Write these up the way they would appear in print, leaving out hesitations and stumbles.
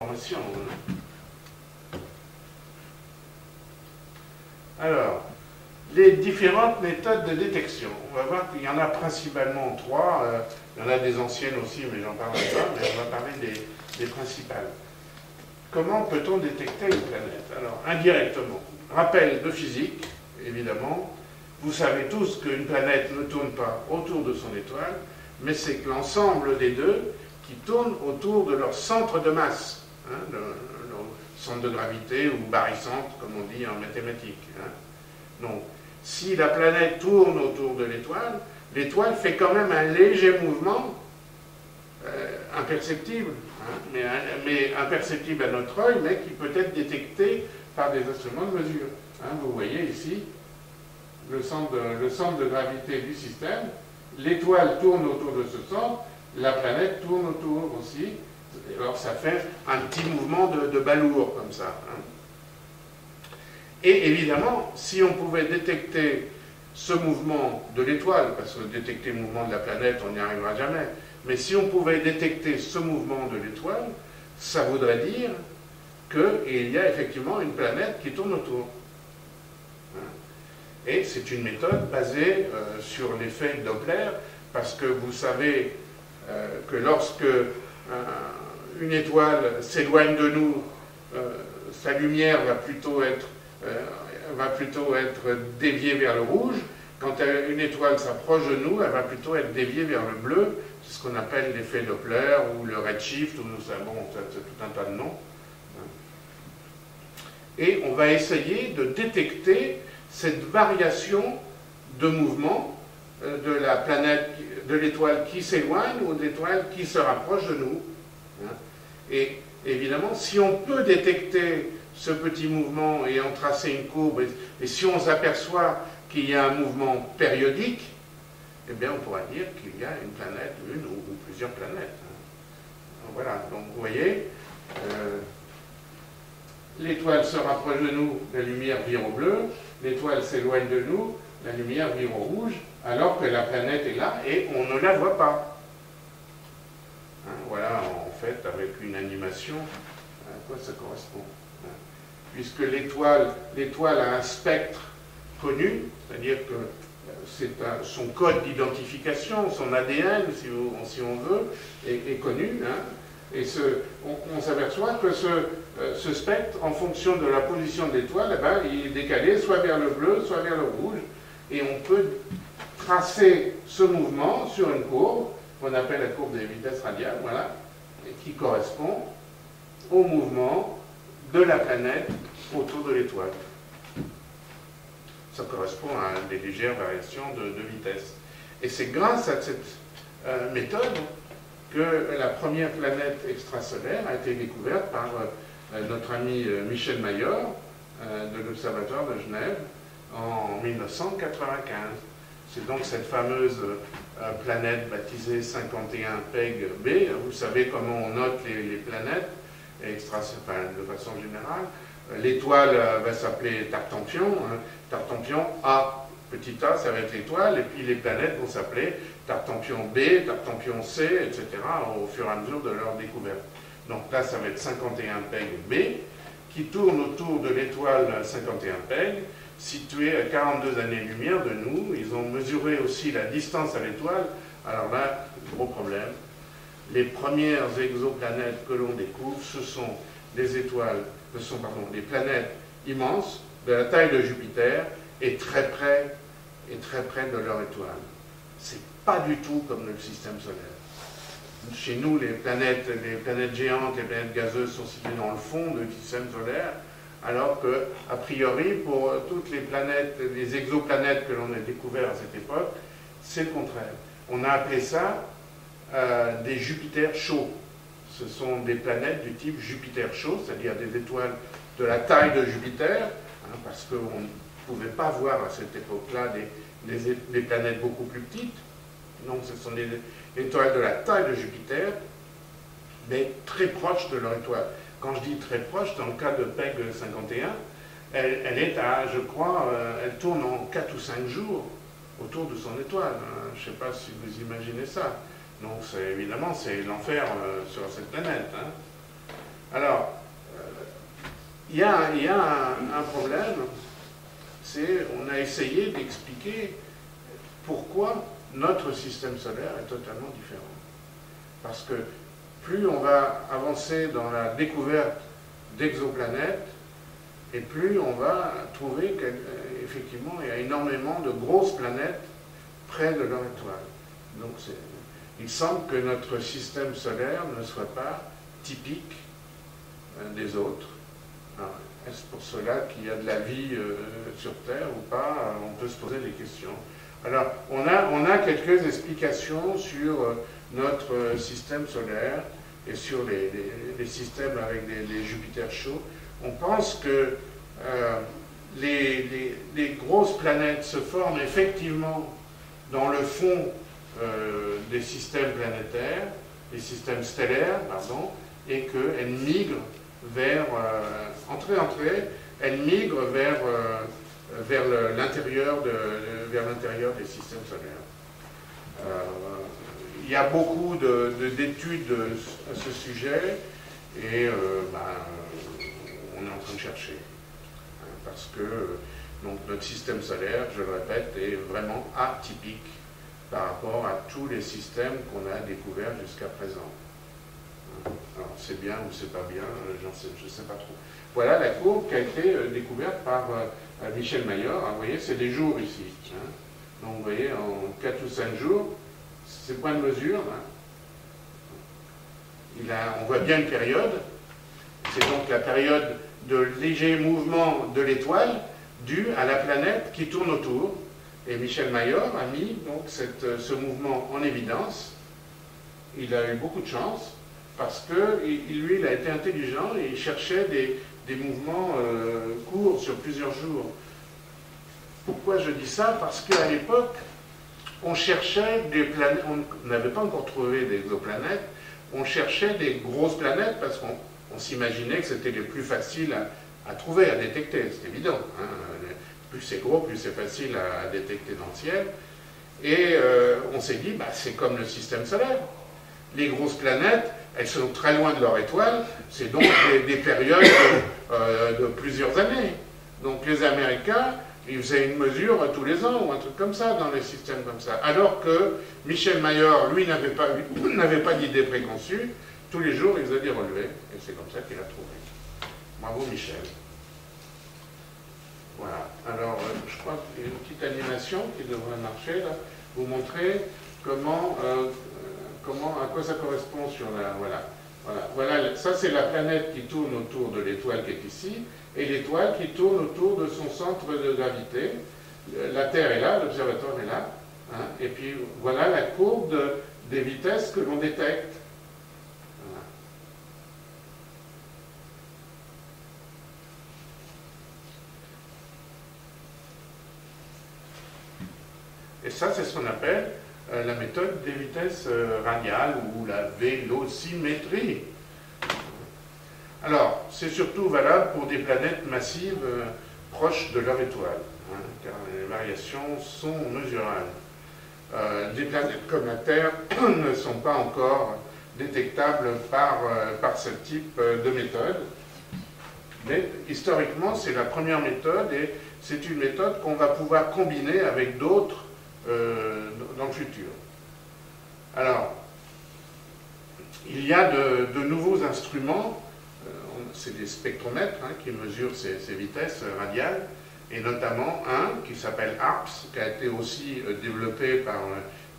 information. Alors, les différentes méthodes de détection. On va voir qu'il y en a principalement trois. Il y en a des anciennes aussi, mais j'en parlerai pas. Mais on va parler des principales. Comment peut-on détecter une planète? Alors, indirectement. Rappel de physique, évidemment. Vous savez tous qu'une planète ne tourne pas autour de son étoile, mais c'est que l'ensemble des deux qui tournent autour de leur centre de masse, hein, leur centre de gravité ou barycentre, comme on dit en mathématiques. Hein. Donc, si la planète tourne autour de l'étoile, l'étoile fait quand même un léger mouvement, imperceptible, hein, mais imperceptible à notre œil, mais qui peut être détecté par des instruments de mesure. Hein, vous voyez ici le centre de gravité du système, l'étoile tourne autour de ce centre, la planète tourne autour aussi, alors ça fait un petit mouvement de balourd comme ça. Hein. Et évidemment, si on pouvait détecter ce mouvement de l'étoile, parce que détecter le mouvement de la planète, on n'y arrivera jamais, mais si on pouvait détecter ce mouvement de l'étoile, ça voudrait dire qu'il y a effectivement une planète qui tourne autour. Et c'est une méthode basée sur l'effet Doppler, parce que vous savez que lorsque une étoile s'éloigne de nous, sa lumière va plutôt être déviée vers le rouge. Quand une étoile s'approche de nous, elle va plutôt être déviée vers le bleu. C'est ce qu'on appelle l'effet Doppler ou le redshift, ou ça, bon, c'est tout un tas de noms. Et on va essayer de détecter cette variation de mouvement de la planète, de l'étoile qui s'éloigne ou de l'étoile qui se rapproche de nous. Et évidemment, si on peut détecter ce petit mouvement et en tracer une courbe, et si on s'aperçoit qu'il y a un mouvement périodique, eh bien on pourra dire qu'il y a une planète, une ou plusieurs planètes. Voilà, donc vous voyez, l'étoile se rapproche de nous, la lumière vire au bleu, l'étoile s'éloigne de nous, la lumière vire au rouge, alors que la planète est là et on ne la voit pas. Hein, voilà, en fait, avec une animation, à quoi ça correspond. Hein, puisque l'étoile a un spectre connu, c'est-à-dire que c'est son code d'identification, son ADN, si on veut, est connu. Hein, et on s'aperçoit que ce spectre, en fonction de la position de l'étoile, eh ben, il est décalé soit vers le bleu, soit vers le rouge. Et on peut tracer ce mouvement sur une courbe, qu'on appelle la courbe des vitesses radiales, voilà, et qui correspond au mouvement de la planète autour de l'étoile. Ça correspond à des légères variations de vitesse. Et c'est grâce à cette méthode que la première planète extrasolaire a été découverte par notre ami Michel Mayor de l'Observatoire de Genève en 1995. C'est donc cette fameuse planète baptisée 51 PEG B. Vous savez comment on note les planètes de façon générale. L'étoile va s'appeler Tartampion. Tartampion A, petit a, ça va être l'étoile, et puis les planètes vont s'appeler Tartampion B, Tartampion C, etc., au fur et à mesure de leur découverte. Donc là, ça va être 51 PEG B, qui tourne autour de l'étoile 51 PEG, située à 42 années-lumière de nous. Ils ont mesuré aussi la distance à l'étoile. Alors là, gros problème. Les premières exoplanètes que l'on découvre, ce sont des planètes immenses, de la taille de Jupiter, et très près de leur étoile. C'est pas du tout comme le système solaire. Chez nous, les planètes géantes, les planètes gazeuses sont situées dans le fond du système solaire, alors que, a priori, pour toutes les planètes, les exoplanètes que l'on a découvertes à cette époque, c'est le contraire. On a appelé ça des Jupiters chauds. Ce sont des planètes du type Jupiter chaud, c'est-à-dire des étoiles de la taille de Jupiter, hein, parce qu'on ne pouvait pas voir à cette époque-là des planètes beaucoup plus petites. Donc ce sont des étoiles de la taille de Jupiter, mais très proches de leur étoile. Quand je dis très proche, dans le cas de PEG 51, elle est à, je crois, elle tourne en 4 ou 5 jours autour de son étoile. Je ne sais pas si vous imaginez ça. Donc évidemment, c'est l'enfer sur cette planète. Hein. Alors, il y a un problème, c'est on a essayé d'expliquer pourquoi notre système solaire est totalement différent. Parce que plus on va avancer dans la découverte d'exoplanètes, et plus on va trouver qu'effectivement il y a énormément de grosses planètes près de leur étoile. Donc il semble que notre système solaire ne soit pas typique des autres. Est-ce pour cela qu'il y a de la vie sur Terre ou pas? On peut se poser des questions. Alors, on a quelques explications sur notre système solaire et sur les systèmes avec des Jupiters chauds. On pense que les grosses planètes se forment effectivement dans le fond des systèmes planétaires, des systèmes stellaires, pardon, et qu'elles migrent vers, elles migrent vers l'intérieur des systèmes solaires. Il y a beaucoup d'études à ce sujet et on est en train de chercher. Parce que donc, notre système solaire, je le répète, est vraiment atypique par rapport à tous les systèmes qu'on a découverts jusqu'à présent. Alors c'est bien ou c'est pas bien, je ne sais pas trop. Voilà la courbe qui a été découverte par Michel Mayor. Vous voyez, c'est des jours ici. Donc vous voyez, en 4 ou 5 jours, ces points de mesure, on voit bien une période. C'est donc la période de léger mouvement de l'étoile due à la planète qui tourne autour. Et Michel Mayor a mis donc ce mouvement en évidence. Il a eu beaucoup de chance parce que lui, il a été intelligent et il cherchait des mouvements courts sur plusieurs jours. Pourquoi je dis ça? Parce qu'à l'époque, on cherchait des planètes, on n'avait pas encore trouvé d'exoplanètes, on cherchait des grosses planètes parce qu'on s'imaginait que c'était les plus faciles à trouver, à détecter, c'est évident. Hein. Plus c'est gros, plus c'est facile à détecter dans le ciel. Et on s'est dit, c'est comme le système solaire. Les grosses planètes, elles sont très loin de leur étoile, c'est donc des périodes de plusieurs années. Donc les Américains, ils faisaient une mesure tous les ans, ou un truc comme ça, dans les systèmes comme ça. Alors que Michel Mayor, lui, n'avait pas d'idée préconçue, tous les jours, il faisait des relevés, et c'est comme ça qu'il a trouvé. Bravo Michel. Voilà. Alors, je crois qu'il y a une petite animation qui devrait marcher, là. Vous montrer à quoi ça correspond sur la... Voilà, ça c'est la planète qui tourne autour de l'étoile qui est ici, et l'étoile qui tourne autour de son centre de gravité. La Terre est là, l'observatoire est là, hein, et puis voilà la courbe des vitesses que l'on détecte. Voilà. Et ça, c'est ce qu'on appelle la méthode des vitesses radiales ou la vélocimétrie. Alors, c'est surtout valable pour des planètes massives proches de leur étoile, hein, car les variations sont mesurables. Des planètes comme la Terre ne sont pas encore détectables par ce type de méthode. Mais historiquement, c'est la première méthode et c'est une méthode qu'on va pouvoir combiner avec d'autres dans le futur. Alors, il y a de nouveaux instruments, c'est des spectromètres qui mesurent ces vitesses radiales, et notamment un qui s'appelle ARPS, qui a été aussi développé par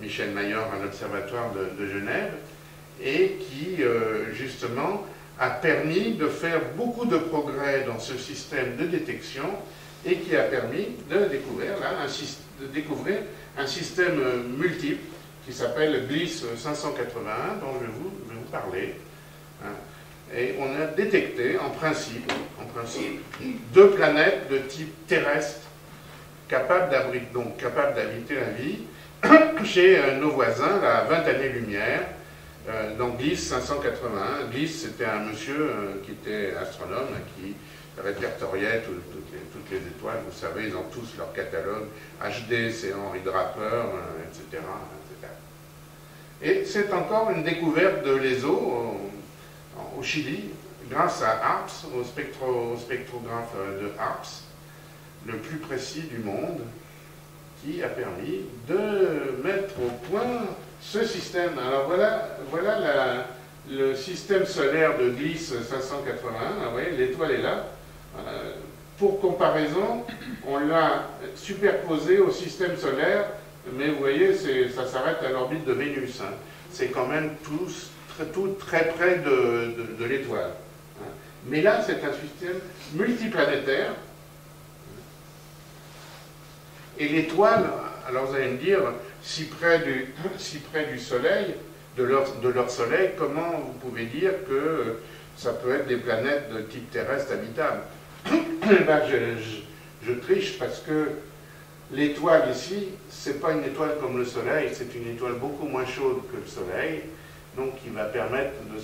Michel Mayor à l'Observatoire de Genève, et qui, justement, a permis de faire beaucoup de progrès dans ce système de détection, et qui a permis de découvrir un système multiple qui s'appelle Gliss 581, dont je vais vous parler. Et on a détecté, en principe, 2 planètes de type terrestre capables d'habiter la vie chez nos voisins à 20 années-lumière, dans Gliss 581. Gliss, c'était un monsieur qui était astronome, qui répertoriait toutes les étoiles. Vous savez, ils ont tous leur catalogue. HD, c'est Henry Draper, etc., etc. Et c'est encore une découverte de l'ESO au Chili. grâce à HARPS, au spectrographe de HARPS, le plus précis du monde, qui a permis de mettre au point ce système. Alors voilà le système solaire de Gliss 581, vous voyez, l'étoile est là. Pour comparaison, on l'a superposé au système solaire, mais vous voyez, ça s'arrête à l'orbite de Vénus. Hein. C'est quand même tout très près de l'étoile. Hein. Mais là, c'est un système multiplanétaire. Et l'étoile, alors vous allez me dire, si près du Soleil, de leur Soleil, comment vous pouvez dire que ça peut être des planètes de type terrestre habitable? Ben, je triche parce que l'étoile ici, c'est pas une étoile comme le Soleil, c'est une étoile beaucoup moins chaude que le Soleil, donc qui va permettre de